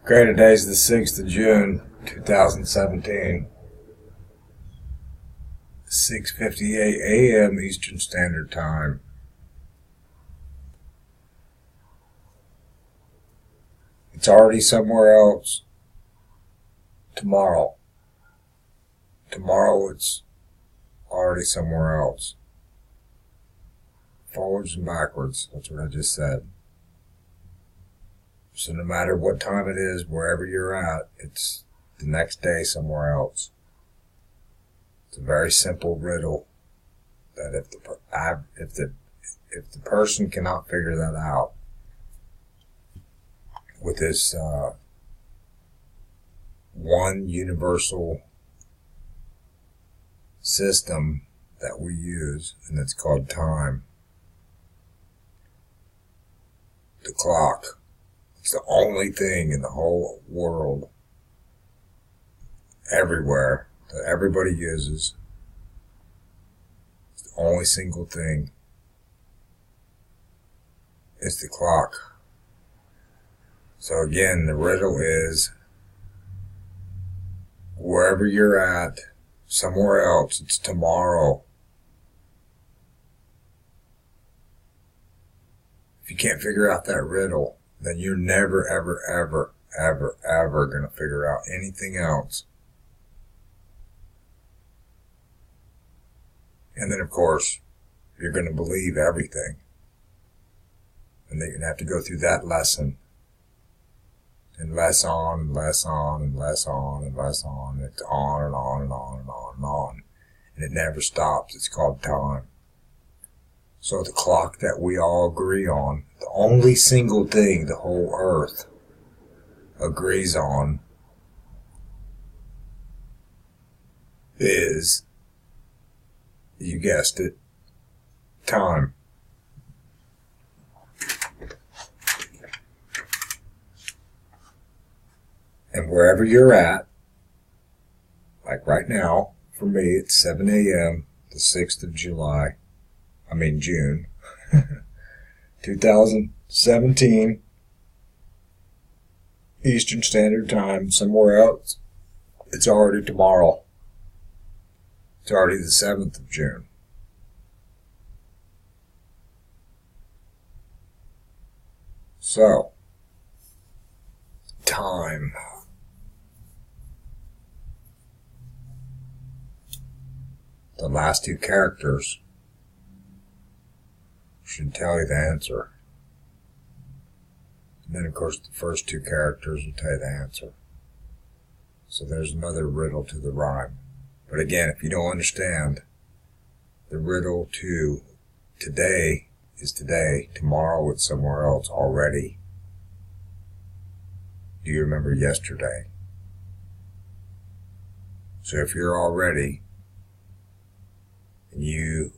Okay, today's the 6th of June, 2017. 6:58 a.m. Eastern Standard Time. It's already somewhere else tomorrow. Tomorrow it's already somewhere else. Forwards and backwards, that's what I just said. So no matter what time it is, wherever you're at, it's the next day somewhere else. It's a very simple riddle that if the person cannot figure that out with this one universal system that we use, and it's called time. The clock. It's the only thing in the whole world, everywhere, that everybody uses. It's the only single thing. It's the clock. So again, the riddle is, wherever you're at, somewhere else, it's tomorrow. If you can't figure out that riddle, then you're never, ever, ever, ever, ever going to figure out anything else. And then, of course, you're going to believe everything. And then you're going to have to go through that lesson. And less on, and less on, and less on, and less on. And it's on and on and on and on and on. And it never stops. It's called time. So the clock that we all agree on, the only single thing the whole earth agrees on, is, you guessed it, time. And wherever you're at, like right now, for me it's 7 a.m., the 6th of June, 2017, Eastern Standard Time. Somewhere else, it's already tomorrow. It's already the 7th of June. So, time. The last two characters should tell you the answer. And then, of course, the first two characters will tell you the answer. So there's another riddle to the rhyme. But again, if you don't understand, the riddle to today is today, tomorrow it's somewhere else already. Do you remember yesterday? So if you're already, and you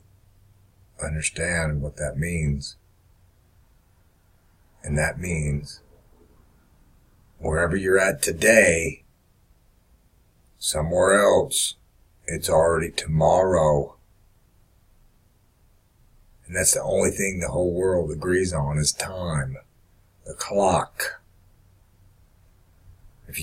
understand what that means, and that means wherever you're at today, somewhere else, it's already tomorrow. And that's the only thing the whole world agrees on, is time, the clock. If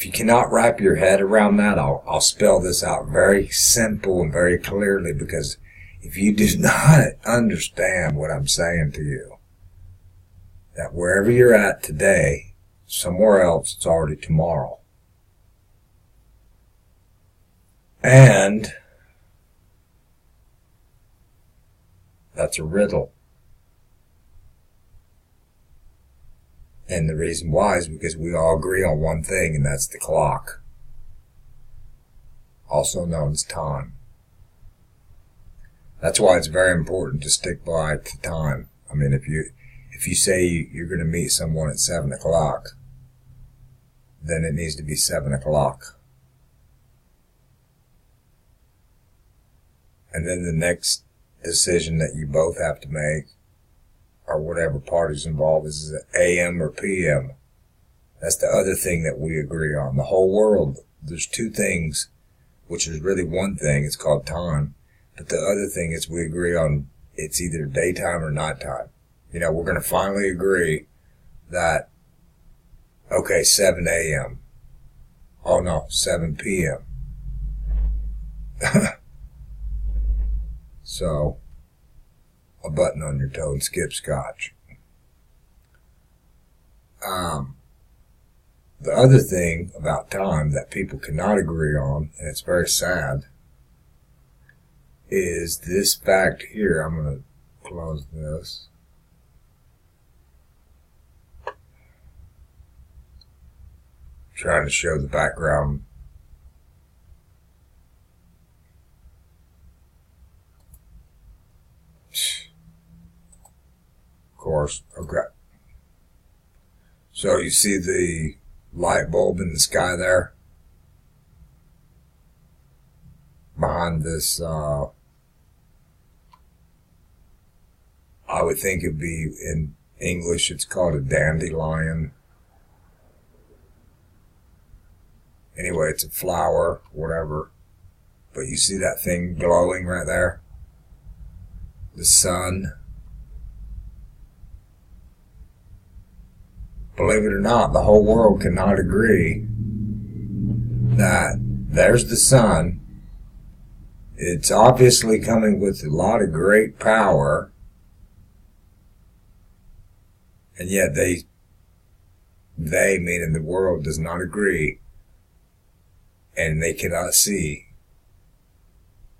you cannot wrap your head around that, I'll spell this out very simple and very clearly, because if you do not understand what I'm saying to you, that wherever you're at today, somewhere else, it's already tomorrow. And that's a riddle. And the reason why is because we all agree on one thing, and that's the clock, also known as time. That's why it's very important to stick by the time. I mean, if you say you're going to meet someone at 7 o'clock, then it needs to be 7 o'clock. And then the next decision that you both have to make, or whatever party's involved, is it AM or PM. That's the other thing that we agree on. The whole world, there's two things, which is really one thing. It's called time. But the other thing is we agree on, it's either daytime or nighttime. You know, we're going to finally agree that Okay, 7 a.m. Oh no, 7 p.m. So, a button on your toe and skip scotch. The other thing about time that people cannot agree on, and it's very sad, is this fact here. I'm going to close this. Trying to show the background. Of course, okay. So you see the light bulb in the sky there? Behind this, I would think it'd be, in English, it's called a dandelion. Anyway, it's a flower, whatever. But you see that thing glowing right there? The sun. Believe it or not, the whole world cannot agree that there's the sun. It's obviously coming with a lot of great power. And yet they meaning the world, does not agree. And they cannot see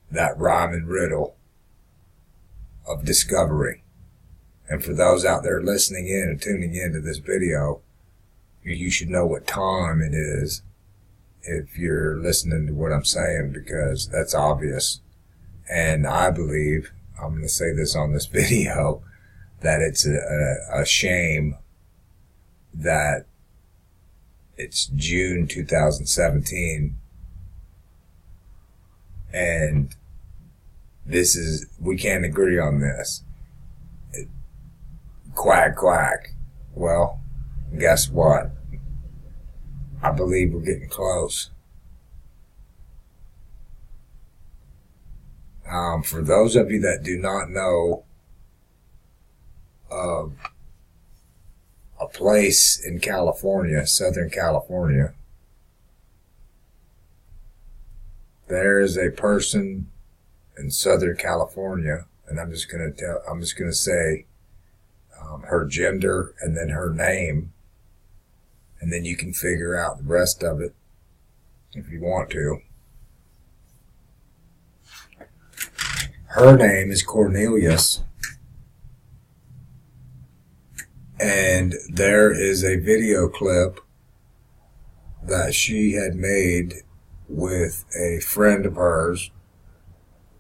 that rhyme and riddle of discovery. And for those out there listening in and tuning into this video, you should know what time it is if you're listening to what I'm saying, because that's obvious. And I believe, I'm going to say this on this video, that it's a shame that it's June 2017 and we can't agree on this. Quack, quack. Well, guess what? I believe we're getting close. For those of you that do not know of a place in California, Southern California, there is a person in Southern California, and I'm just going to say her gender and then her name, and then you can figure out the rest of it if you want to. Her name is Cornelius, and there is a video clip that she had made with a friend of hers,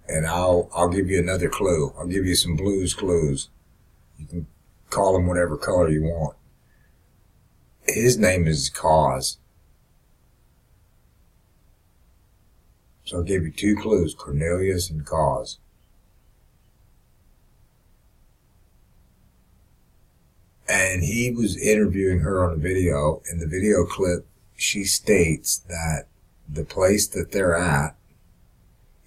and I'll give you another clue. I'll give you some Blues Clues. You can call them whatever color you want. His name is Cause. So I'll give you two clues, Cornelius and Cause. And he was interviewing her on a video. In the video clip, she states that the place that they're at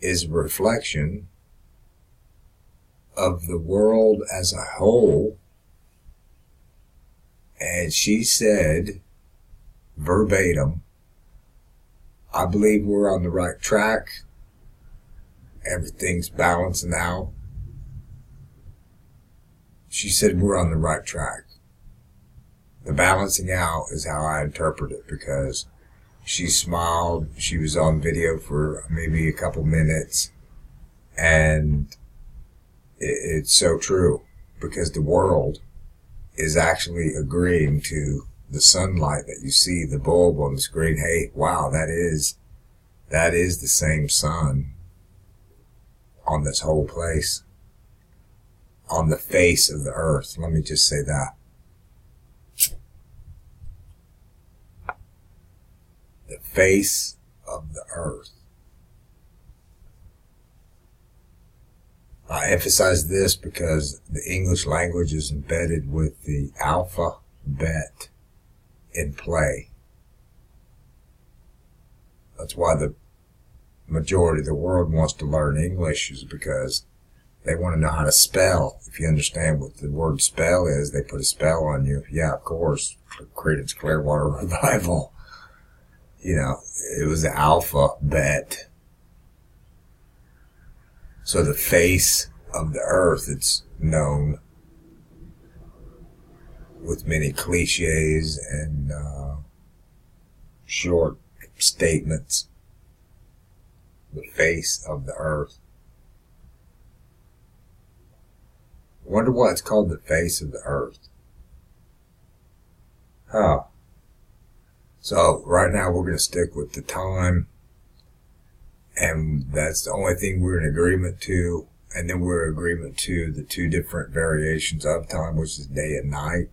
is a reflection of the world as a whole. And she said, verbatim, I believe we're on the right track. Everything's balancing out. She said we're on the right track. The balancing out is how I interpret it, because she smiled. She was on video for maybe a couple minutes. And it's so true, because the world is actually agreeing to the sunlight that you see, the bulb on the screen. Hey, wow, that is the same sun on this whole place, on the face of the earth. Let me just say that. The face of the earth. I emphasize this because the English language is embedded with the alphabet in play. That's why the majority of the world wants to learn English, is because They want to know how to spell. If you understand what the word spell is, they put a spell on you. Yeah, of course. Creedence Clearwater Revival. You know, it was the alphabet. So the face of the earth, it's known with many cliches and short statements. The face of the earth. I wonder why it's called the face of the earth. Huh. So right now we're going to stick with the time, and that's the only thing we're in agreement to. And then we're in agreement to the two different variations of time, which is day and night.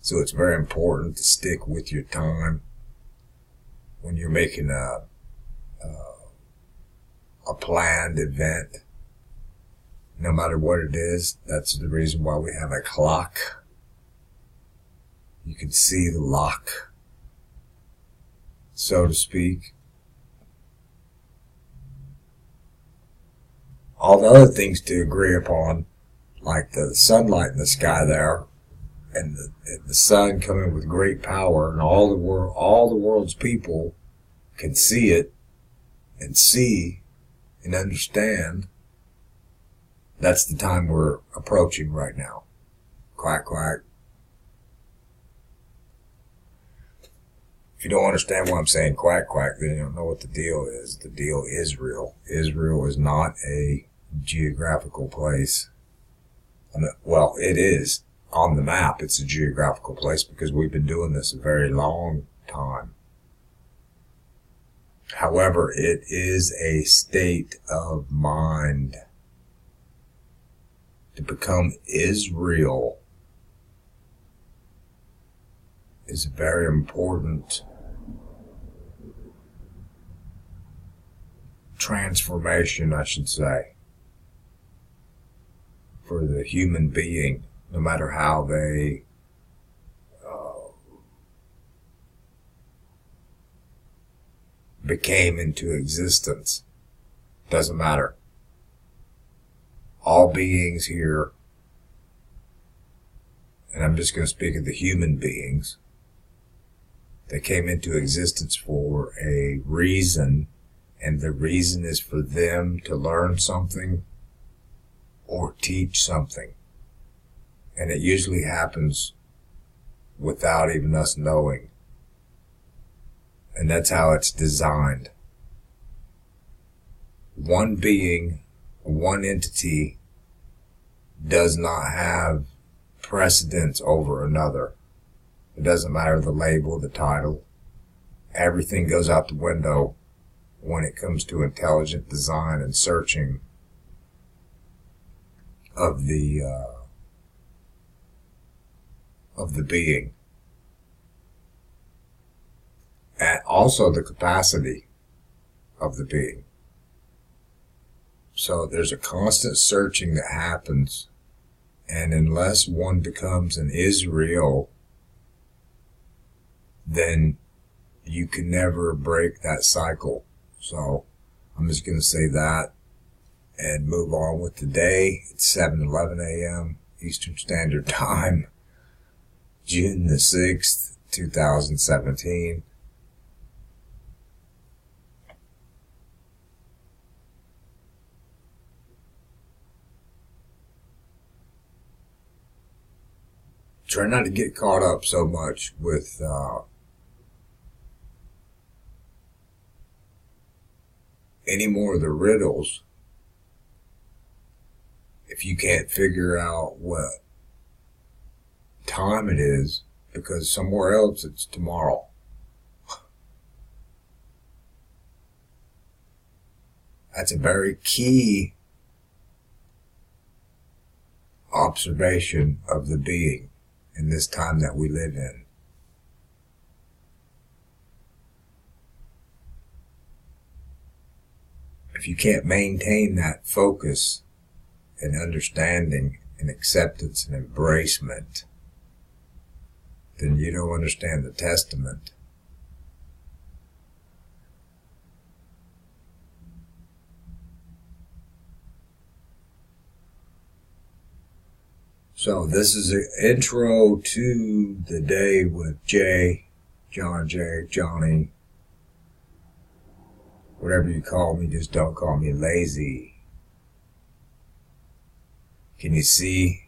So it's very important to stick with your time when you're making a planned event. No matter what it is, that's the reason why we have a clock. You can see the lock, so to speak. All the other things to agree upon, like the sunlight in the sky there, and the sun coming with great power, and all the world's people can see it and see and understand. That's the time we're approaching right now. Quack, quack. If you don't understand why I'm saying quack, quack, then you don't know what the deal is. The deal is real. Israel is not a geographical place. Well, it is. On the map, it's a geographical place because we've been doing this a very long time. However, it is a state of mind. To become Israel is a very important transformation, I should say, for the human being, no matter how they became into existence. Doesn't matter. All beings here, and I'm just going to speak of the human beings, they came into existence for a reason, and the reason is for them to learn something or teach something. And it usually happens without even us knowing. And that's how it's designed. One being, one entity does not have precedence over another. It doesn't matter the label, the title. Everything goes out the window when it comes to intelligent design and searching of the being. And also the capacity of the being. So there's a constant searching that happens, and unless one becomes an Israel, then you can never break that cycle. So I'm just going to say that and move on with the day. It's 7:11 a.m. Eastern Standard Time, June the 6th, 2017. Try not to get caught up so much with any more of the riddles if you can't figure out what time it is, because somewhere else it's tomorrow. That's a very key observation of the being in this time that we live in. If you can't maintain that focus and understanding and acceptance and embracement, then you don't understand the testament. So this is an intro to the day with Jay, John Jay, Johnny, whatever you call me, just don't call me lazy. Can you see